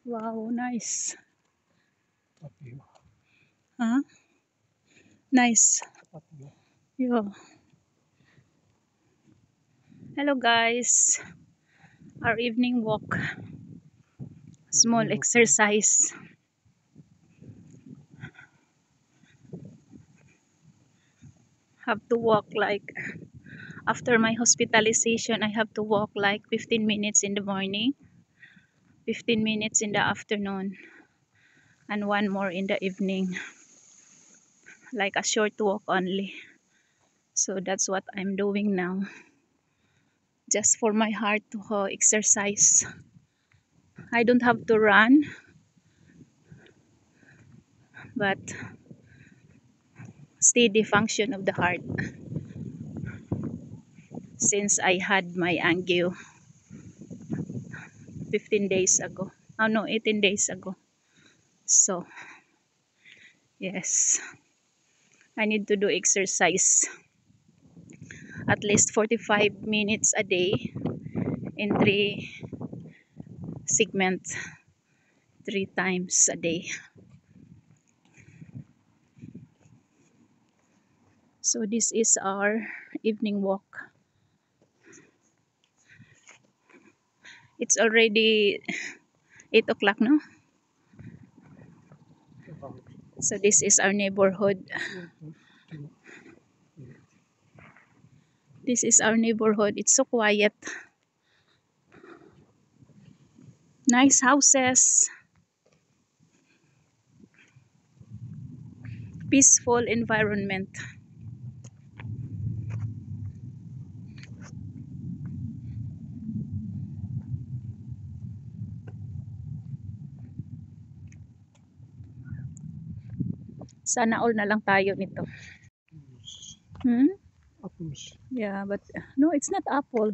Wow, nice. Patio. Huh? Nice. Patio. Yo. Hello guys. Our evening walk. Small exercise. Have to walk like after my hospitalization I have to walk like 15 minutes in the morning, 15 minutes in the afternoon, and one more in the evening. Like a short walk only. So that's what I'm doing now. Just for my heart to exercise. I don't have to run, but steady function of the heart since I had my angio 15 days ago. Oh no, 18 days ago. So, yes, I need to do exercise at least 45 minutes a day in three segments, three times a day. So this is our evening walk. It's already 8 o'clock now. So this is our neighborhood. This is our neighborhood. It's so quiet. Nice houses. Peaceful environment. Sana all na lang tayo nito. Hmm? Apples. Yeah, but no, it's not apple.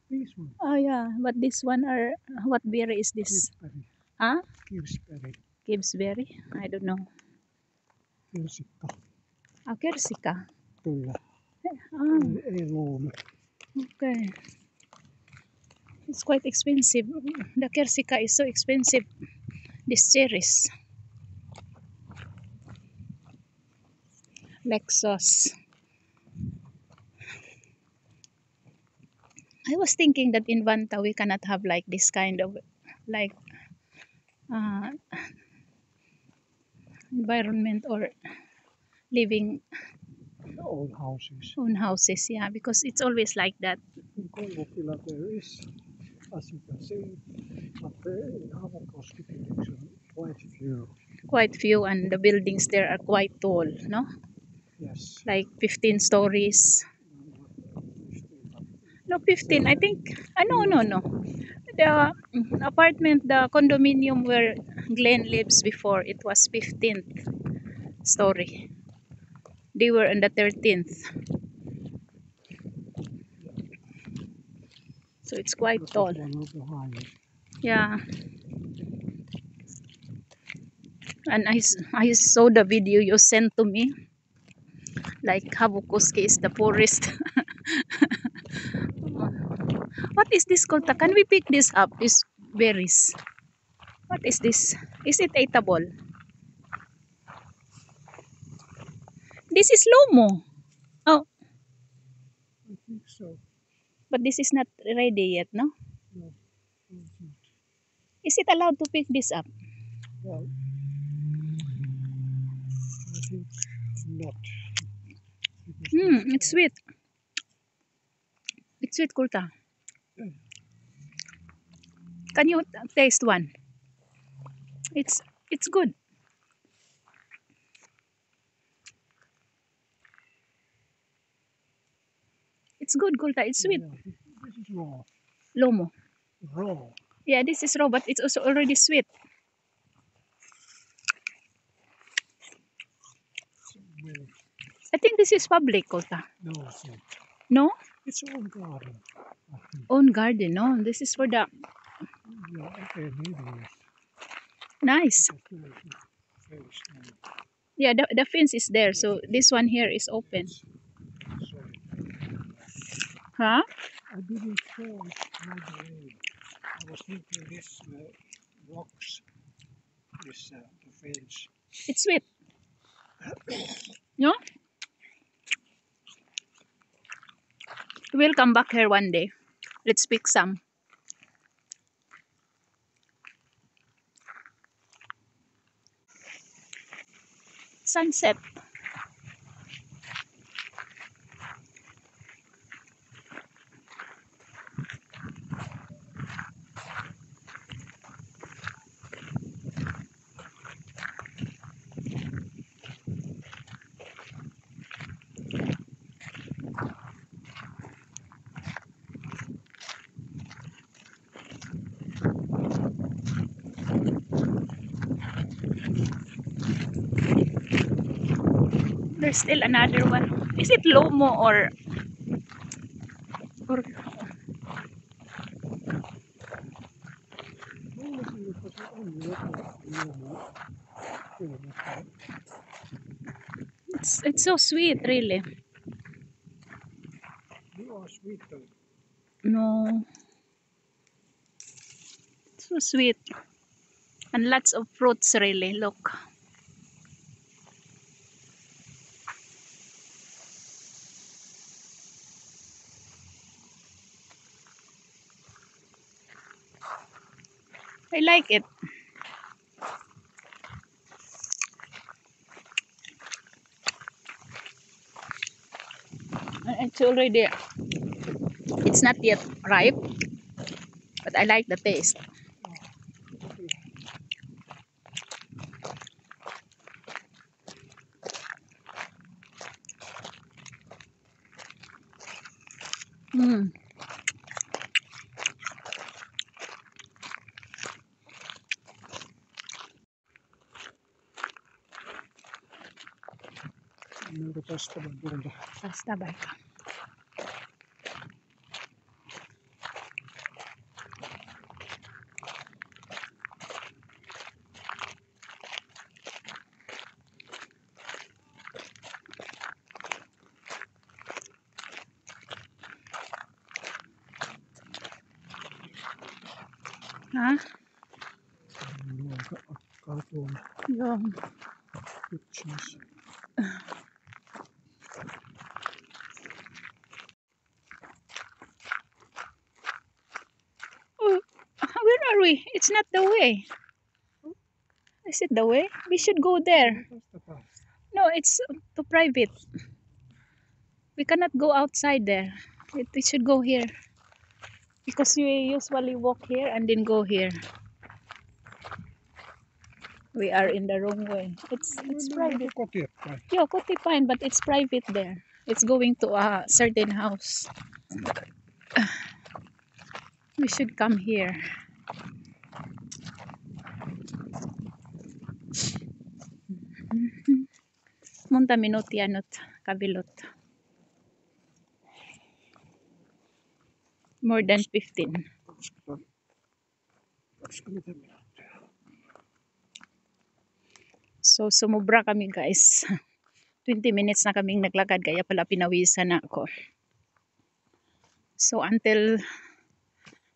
This one. Oh yeah, but this one are what berry is this? Kingsberry. Huh? Kingsberry. Gibbsberry? I don't know. Kirsikka. Ah, kersika. Kyllä. Ah, Ei luume. okay. It's quite expensive. The kersika is so expensive. This cherries. Lexus. I was thinking that in Vanta we cannot have like this kind of like uh, environment or living Old houses. own houses. Yeah, because it's always like that. In Koivukila there is, as you can see, but in Havakoski direction, quite few. Quite few, and the buildings there are quite tall, no? Yes. Like 15 stories. No, 15. I think. No, no, no. The apartment, the condominium where Glenn lives before, it was 15th story. They were on the 13th. So it's quite That tall. was one of the highest. Yeah. And I saw the video you sent to me. Like Havukoski is the poorest. What is this, Kolta? Can we pick this up? These berries. What is this? Is it eatable? This is lomo. Oh, I think so. but this is not ready yet, no? No, it's not. Is it allowed to pick this up? Well, I think not. It's sweet. It's sweet, Kulta. Can you taste one? It's it's good. It's good, Kulta. It's sweet. Yeah, this is raw. Lomo. Raw. Yeah, this is raw, but it's also already sweet. Well, I think this is public, Kulta. no, it's not. No? It's own garden. I think. Own garden, no? This is for the... Yeah, okay, maybe yes. Nice. Because there is a very small. Yeah, the fence is there, so this one here is open. Sorry. Huh? I didn't saw it right away. I was thinking this way. rocks, this the fence. It's sweet. No? We'll come back here one day. Let's pick some. Sunset. There's still another one. Is it Lomo or it's so sweet, really. You are sweet though. No, it's so sweet. And lots of fruits, really. Look. I like it. It's already, it's not yet ripe, but I like the taste. Mm. Mennäänkö tästä vai tuolta? Tästä vaikka. Ha? Luonto akkaa tuolla Joo. yksiössä. Oh, where are we? It's not the way. Is it the way? We should go there. Tästä päästä. No, it's too private. We cannot go outside there. We should go here. Because we usually walk here and then go here. We are in the wrong way. It's private. Kotiin päin. Yeah, Kotipain, but it's private there. It's going to a certain house. We should come here. Monta minuuttia nyt kavilot. More than 15. 20 minuuttia. So sumubra kami guys. 20 minutes na kaming naglakad kaya pala pinawisan na ako. So until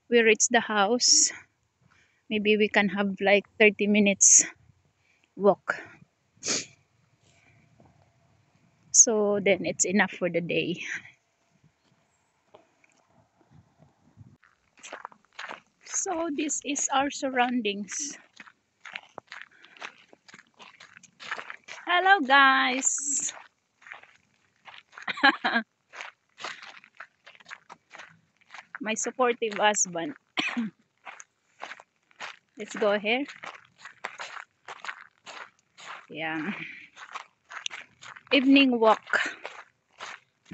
we reach the house, maybe we can have like 30 minutes walk. So then it's enough for the day. So this is our surroundings. Hello guys. My supportive husband. Let's go here. Yeah. Evening walk.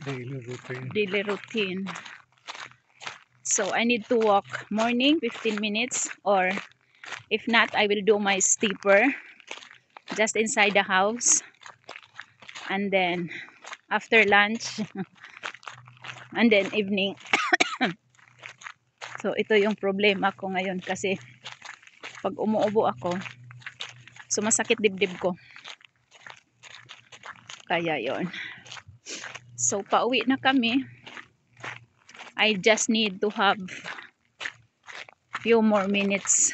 Daily routine. Daily routine. So I need to walk morning 15 minutes, or if not, I will do my stepper just inside the house, and then after lunch and then evening. So ito yung problema ko ngayon kasi pag umuubo ako, sumasakit dibdib ko. Kaya yon. So pauwi na kami. I just need to have few more minutes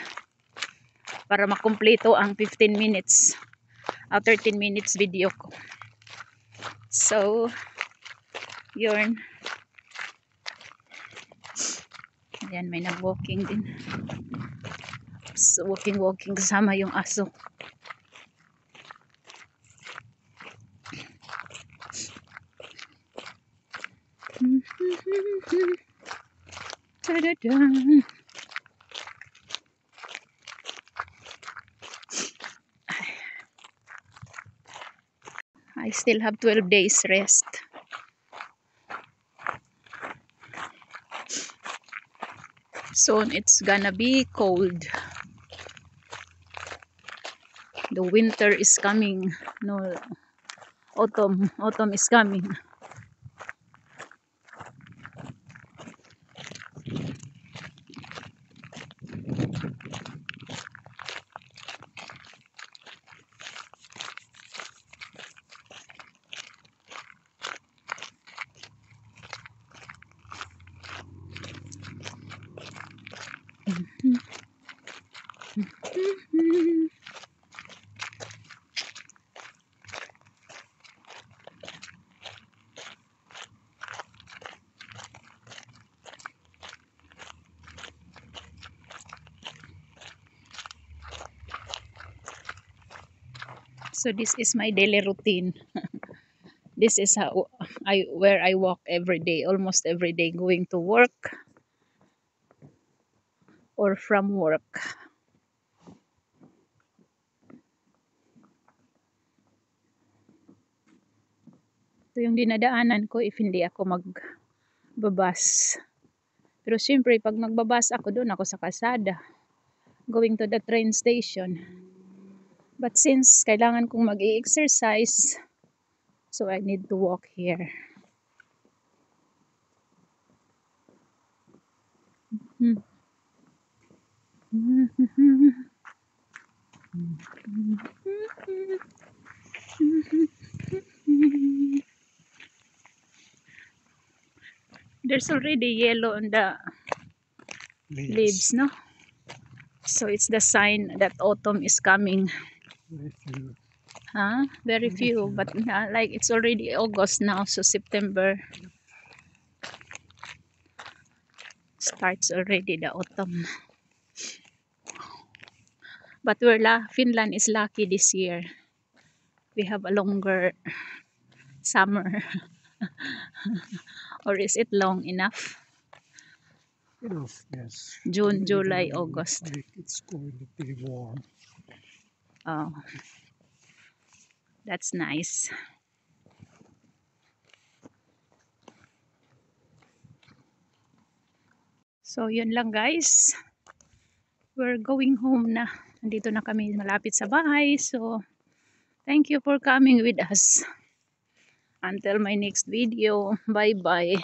para makumpleto ang 15 minutes 13 minutes video ko. So yun, ayan, may nag-walking din. So walking kasama yung aso. Ta-da-da. I still have 12 days rest. Soon it's gonna be cold. The winter is coming. No, autumn is coming. So this is my daily routine. This is how where I walk every day, almost every day, going to work or from work. Ito yung dinadaanan ko if hindi ako magbabas. Pero siyempre, pag magbabas ako, doon ako sa kalsada, going to the train station. But since kailangan kong mag-i-exercise, so I need to walk here. There's already yellow on the leaves, no? So it's the sign that autumn is coming. Very few. Huh? Very few, but like it's already August now, so September starts already the autumn. But Finland is lucky this year. We have a longer summer. Or is it long enough? Enough, yes. June, July, Even August. it's going to be warm. Oh, that's nice. So yun lang guys. We're going home na. Nandito na kami malapit sa bahay. So thank you for coming with us. Until my next video. Bye bye.